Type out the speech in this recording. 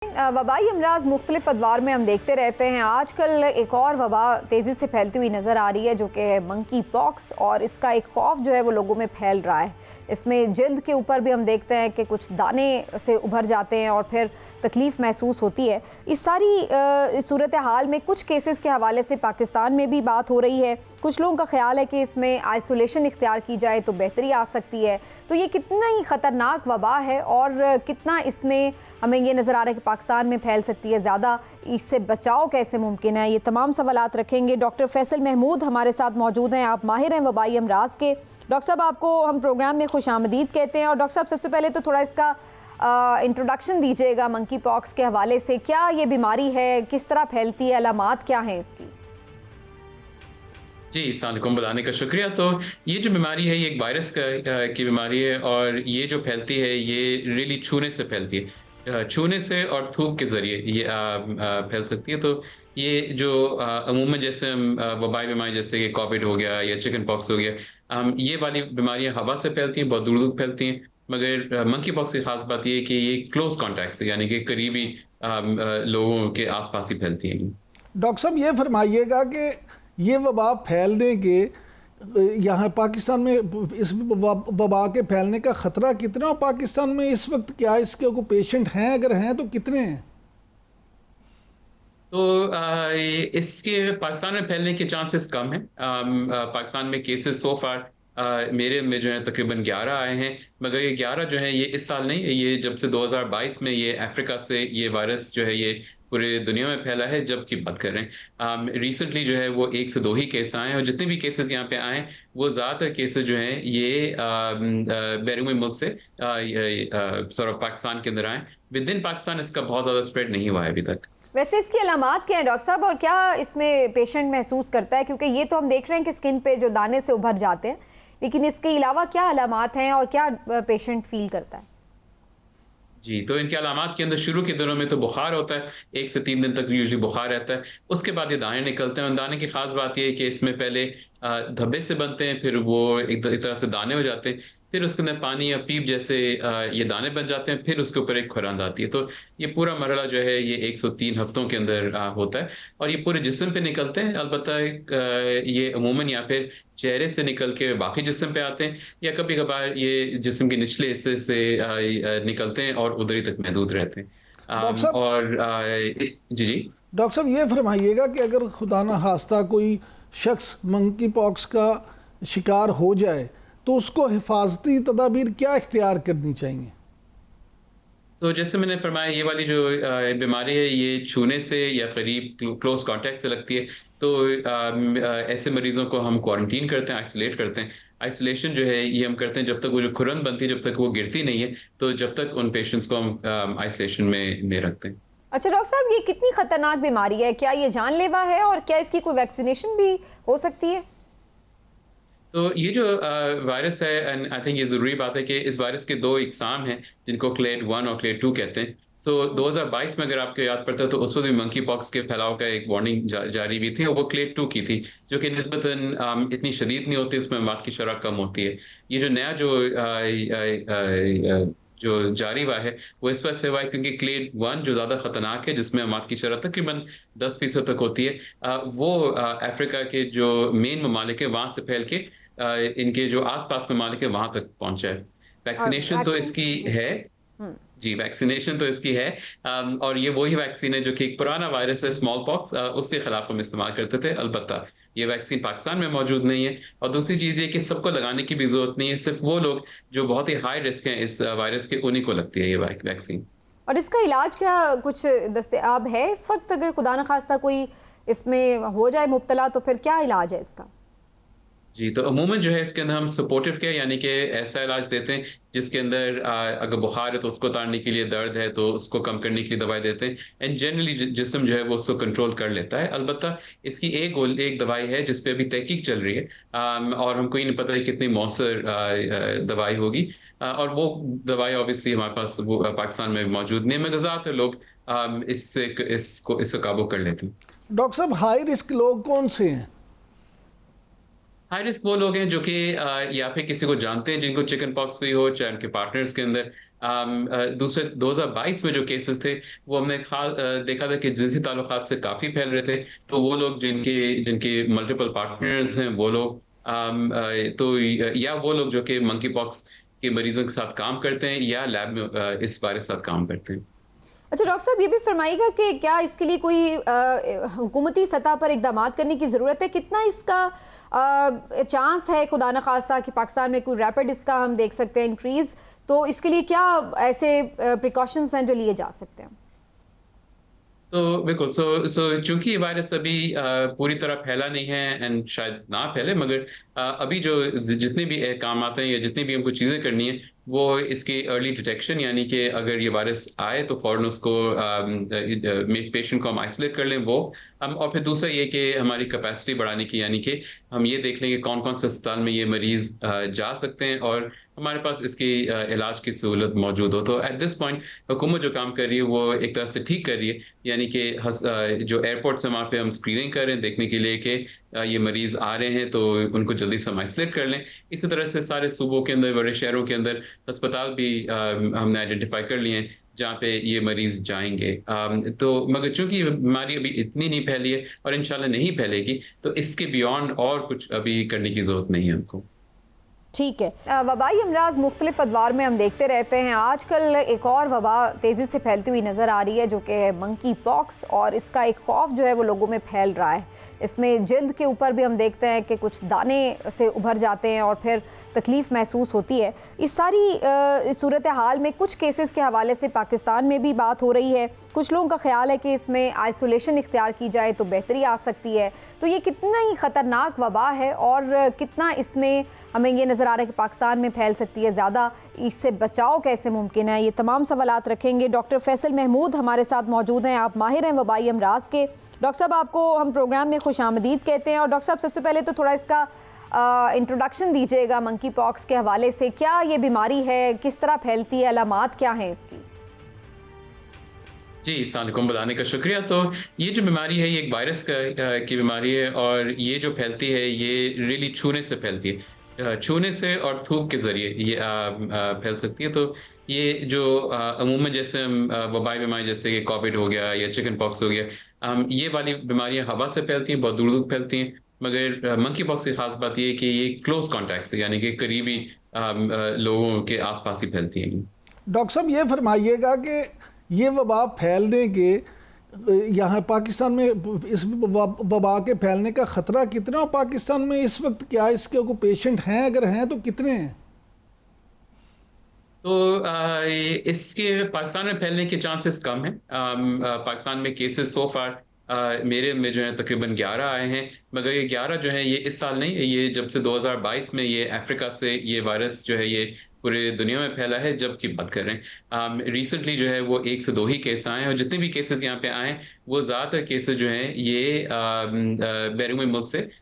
वबाई अमराज मुख्तलिफ अदवार में हम देखते रहते हैं। आजकल एक और वबा तेज़ी से फैलती हुई नज़र आ रही है जो कि है मंकी पॉक्स, और इसका एक खौफ जो है वो लोगों में फैल रहा है। इसमें जल्द के ऊपर भी हम देखते हैं कि कुछ दाने से उभर जाते हैं और फिर तकलीफ़ महसूस होती है। इस सारी सूरत हाल में कुछ केसेस के हवाले से पाकिस्तान में भी बात हो रही है। कुछ लोगों का ख्याल है कि इसमें आइसोलेशन इख्तियार की जाए तो बेहतरी आ सकती है। तो ये कितना ही ख़तरनाक वबा है और कितना इसमें हमें ये नज़र आ रहा है कि पाकिस्तान में फैल सकती है ज़्यादा, इससे बचाव कैसे मुमकिन है, ये तमाम सवालात रखेंगे। डॉक्टर फैसल महमूद हमारे साथ मौजूद हैं। आप माहिर हैं वबाई अमराज के। डॉक्टर साहब, आपको हम प्रोग्राम में खुशामदीद कहते हैं। और डॉक्टर साहब, सबसे पहले तो थोड़ा इसका इंट्रोडक्शन दीजिएगा मंकी पॉक्स के हवाले से। क्या ये बीमारी है, किस तरह फैलती है, अलामात क्या हैं इसकी? जी, अस्सलाम वालेकुम, बताने का शुक्रिया। तो ये जो बीमारी है ये एक वायरस की बीमारी है, और ये जो फैलती है ये रियली छूने से फैलती है। छूने से और थूक के ज़रिए ये फैल सकती है। तो ये जो अमूमन जैसे हम वबाई बीमारी जैसे कि कोविड हो गया या चिकन पॉक्स हो गया, ये वाली बीमारियाँ हवा से फैलती हैं, बहुत दूर-दूर फैलती हैं। मगर मंकी पॉक्स की ख़ास बात ये है कि ये क्लोज़ कॉन्टैक्ट से, यानी कि करीबी लोगों के आस-पास ही फैलती हैं। डॉक्टर साहब, ये फरमाइएगा कि ये वबा फैलने के यहाँ पाकिस्तान में इस वबा के फैलने का ख़तरा कितना, और पाकिस्तान में इस वक्त क्या इसके को पेशेंट हैं, अगर हैं तो कितने हैं? तो इसके पाकिस्तान में फैलने के चांसेस कम हैं। पाकिस्तान में केसेस सो फार मेरे में जो है तकरीबन 11 आए हैं, मगर ये 11 जो है ये इस साल नहीं, ये जब से 2022 में ये अफ्रीका से ये वायरस जो है ये पूरे दुनिया में फैला है जब की बात कर रहे हैं। रिसेंटली जो है वो 1 से 2 ही केस आए हैं, और जितने भी केसेस यहाँ पे आए हैं वो ज़्यादातर केसेस जो हैं ये बैरूनी मुल्क से पाकिस्तान के अंदर आए। विद इन पाकिस्तान इसका बहुत ज़्यादा स्प्रेड नहीं हुआ है अभी तक। वैसे इसकी अलामात क्या है डॉक्टर साहब, और क्या इसमें पेशेंट महसूस करता है? क्योंकि ये तो हम देख रहे हैं कि स्किन पे जो दाने से उभर जाते हैं, लेकिन इसके अलावा क्या अलामात हैं और क्या पेशेंट फील करता है? जी, तो इनके अलामात के अंदर शुरू के दिनों में तो बुखार होता है, 1 से 3 दिन तक यूजुअली बुखार रहता है। उसके बाद ये दाने निकलते हैं, और दाने की ख़ास बात ये है कि इसमें पहले धब्बे से बनते हैं, फिर वो एक तरह से दाने हो जाते हैं, फिर उसके अंदर पानी या पीप जैसे ये दाने बन जाते हैं, फिर उसके ऊपर एक खुरांद आती है। तो ये पूरा मरहला जो है ये 103 हफ्तों के अंदर होता है, और ये पूरे जिस्म पे निकलते हैं। अलबत्ता ये अमूमन या फिर चेहरे से निकल के बाकी जिस्म पे आते हैं, या कभी-कभार ये जिस्म के निचले हिस्से से निकलते हैं और उधर ही तक महदूद रहते हैं। डॉक्टर साहब, और जी, जी। डॉक्टर साहब ये फरमाइएगा कि अगर खुदा न खास्ता कोई शख्स मंकी पॉक्स का शिकार हो जाए तो उसको हिफाजती तदाबीर क्या इख्तियार करनी चाहिए? तो जैसे मैंने फरमाया, ये वाली जो बीमारी है ये छूने से या करीब क्लोज कांटेक्ट से लगती है। तो ऐसे मरीजों को हम क्वारंटीन करते हैं, आइसोलेट करते हैं। आइसोलेशन जो है ये हम करते हैं जब तक वो जो खुरन बनती है, जब तक वो गिरती नहीं है, तो जब तक उन पेशेंट्स को हम आइसोलेशन में रखते हैं। अच्छा डॉक्टर साहब, ये कितनी खतरनाक बीमारी है? क्या ये जानलेवा है और क्या इसकी कोई वैक्सीनेशन भी हो सकती है? तो ये जो वायरस है, एंड आई थिंक ये ज़रूरी बात है कि इस वायरस के 2 इकसाम हैं जिनको क्लेड 1 और क्लेड 2 कहते हैं। सो 2022 में अगर आपको याद पड़ता है तो उस वक्त भी मंकी पॉक्स के फैलाव का एक वार्निंग जारी हुई थी, और वो क्लेड 2 की थी, जो कि निस्बतन इतनी शदीद नहीं होती, इसमें मौत की शरह कम होती है। ये जो नया जो जारी हुआ है वो इस वजह से हुआ है क्योंकि क्लेड 1 जो ज़्यादा ख़तरनाक है, जिसमें मौत की शरह तकरीबन 10% तक होती है, वो अफ्रीका के जो मेन ममालिक है वहाँ से फैल के इनके जो आस-पास ममालिक है वहाँ तक पहुँचा है। और वैक्सीनेशन तो वैक्सीन इसकी जी। है। हम्म। जी, वैक्सीनेशन तो इसकी है। और ये वही वैक्सीन है जो कि एक पुराना वायरस है स्मॉल पॉक्स, उसके खिलाफ हम इस्तेमाल करते थे। अलबत्ता ये वैक्सीन पाकिस्तान में मौजूद नहीं है, और दूसरी चीज़ ये कि सबको लगाने की भी ज़रूरत नहीं है, सिर्फ़ वो लोग जो बहुत ही हाई रिस्क हैं इस वायरस के, उन्हीं को लगती है ये वैक्सीन। और इसका इलाज क्या कुछ दस्तयाब है इस वक्त? अगर खुदा न खास्ता कोई इसमें हो जाए मुब्तला तो फिर क्या इलाज है इसका? जी, तो अमूमन जो है इसके अंदर हम सपोर्टिव केयर, यानी कि ऐसा इलाज देते हैं जिसके अंदर अगर बुखार है तो उसको उतारने के लिए, दर्द है तो उसको कम करने के लिए दवाई देते हैं, एंड जनरली जिस्म जो है वो उसको कंट्रोल कर लेता है। अलबत्ता इसकी एक दवाई है जिस पे अभी तहकीक चल रही है, और हमको ये नहीं पता है कितनी मौसर दवाई होगी, और वो दवाई ऑब्वियसली हमारे पास वो पाकिस्तान में मौजूद नहीं है, मगर ज़्यादातर लोग इससे काबू कर लेते हैं। डॉक्टर साहब, हाई रिस्क लोग कौन से हैं? हाई रिस्क वो लोग हैं जो कि या फिर किसी को जानते हैं जिनको चिकन पॉक्स हुई हो, चाहे उनके पार्टनर्स के अंदर, दूसरे 2022 में जो केसेस थे वो हमने देखा था कि जिनसी ताल्लुकात से काफ़ी फैल रहे थे। तो वो लोग जिनके जिनके मल्टीपल पार्टनर्स हैं वो लोग या वो लोग जो कि मंकी पॉक्स के मरीजों के साथ काम करते हैं या लैब में इस वायरस के साथ काम करते हैं। अच्छा डॉक्टर साहब, ये भी फरमाइएगा कि क्या इसके लिए कोई हुकूमती सतह पर इक़दामात करने की ज़रूरत है? कितना इसका चांस है खुदा न खास्ता कि पाकिस्तान में कोई रैपिड इसका हम देख सकते हैं इंक्रीज़? तो इसके लिए क्या ऐसे प्रिकॉशंस हैं जो लिए जा सकते हैं? तो बिल्कुल सो सो चूंकि ये वायरस अभी पूरी तरह फैला नहीं है एंड शायद ना फैले, मगर अभी जो जितने भी काम आते हैं या जितनी भी हमको चीज़ें करनी है वो इसकी अर्ली डिटेक्शन, यानी कि अगर ये वायरस आए तो फ़ौरन उसको पेशेंट को हम आइसोलेट कर लें वो और फिर दूसरा ये कि हमारी कैपेसिटी बढ़ाने की, यानी कि हम ये देख लें कि कौन कौन से अस्पताल में ये मरीज़ जा सकते हैं और हमारे पास इसकी इलाज की सहूलत मौजूद हो। तो एट दिस पॉइंट हुकूमत जो काम कर रही है वो एक तरह से ठीक कर रही है, यानी कि जो एयरपोर्ट्स हैं वहाँ पे हम स्क्रीनिंग कर रहे हैं देखने के लिए कि ये मरीज़ आ रहे हैं तो उनको जल्दी से हम आइसोलेट कर लें। इसी तरह से सारे सूबों के अंदर, बड़े शहरों के अंदर अस्पताल भी हमने आइडेंटिफ़ाई कर लिए हैं जहाँ पे ये मरीज़ जाएँगे। तो मगर चूँकि ये बीमारी अभी इतनी नहीं फैली है और इंशाल्लाह नहीं फैलेगी, तो इसके बियॉन्ड और कुछ अभी करने की ज़रूरत नहीं है हमको। ठीक है। वबाई अमराज मुख्तलिफ अदवार में हम देखते रहते हैं। आजकल एक और वबा तेज़ी से फैलती हुई नज़र आ रही है जो कि है मंकी पॉक्स, और इसका एक खौफ जो है वो लोगों में फैल रहा है। इसमें जल्द के ऊपर भी हम देखते हैं कि कुछ दाने से उभर जाते हैं और फिर तकलीफ़ महसूस होती है। इस सारी सूरत हाल में कुछ केसेस के हवाले से पाकिस्तान में भी बात हो रही है। कुछ लोगों का ख्याल है कि इसमें आइसोलेशन इख्तियार की जाए तो बेहतरी आ सकती है। तो ये कितना ही ख़तरनाक वबा है और कितना इसमें हमें ये नज़र आ रहा है कि पाकिस्तान में फैल सकती है ज़्यादा, इससे बचाव कैसे मुमकिन है? ये तमाम सवालात रखेंगे। डॉक्टर फैसल महमूद हमारे साथ मौजूद हैं, आप माहिर हैं वबाई अमराज के। डॉक्टर साहब, आपको हम प्रोग्राम में खुशामदीद कहते हैं। और डॉक्टर साहब, सबसे पहले तो थोड़ा इसका इंट्रोडक्शन दीजिएगा मंकी पॉक्स के हवाले से। क्या ये बीमारी है, किस तरह फैलती है, अलामात क्या हैं इसकी? जी, अस्सलाम वालेकुम, बताने का शुक्रिया। तो ये जो बीमारी है ये एक वायरस की बीमारी है और ये जो फैलती है ये रियली छूने से फैलती है। छूने से और थूक के ज़रिए ये फैल सकती है। तो ये जो अमूमन जैसे हम वबाई बीमारी जैसे कि कोविड हो गया या चिकन पॉक्स हो गया, ये वाली बीमारियाँ हवा से फैलती हैं, बहुत दूर-दूर फैलती हैं। मगर मंकी पॉक्स की ख़ास बात ये है कि ये क्लोज़ कॉन्टैक्ट से, यानी कि करीबी लोगों के आस-पास ही फैलती हैं। डॉक्टर साहब, ये फरमाइएगा कि ये वबा फैलने के यहाँ पाकिस्तान में इस वबा के फैलने का ख़तरा कितना, और पाकिस्तान में इस वक्त क्या इसके को पेशेंट हैं, अगर हैं तो कितने हैं? तो इसके पाकिस्तान में फैलने के चांसेस कम हैं। पाकिस्तान में केसेस सो फार मेरे में जो है तकरीबन 11 आए हैं, मगर ये 11 जो है ये इस साल नहीं, ये जब से 2022 में ये अफ्रीका से ये वायरस जो है ये पूरे दुनिया में फैला है जब की बात कर रहे हैं। रिसेंटली जो है वो 1 से 2 ही केस आए हैं और जितने भी केसेस यहाँ पे आए हैं वो ज़्यादातर केसेस जो हैं ये बैरून मुल्क से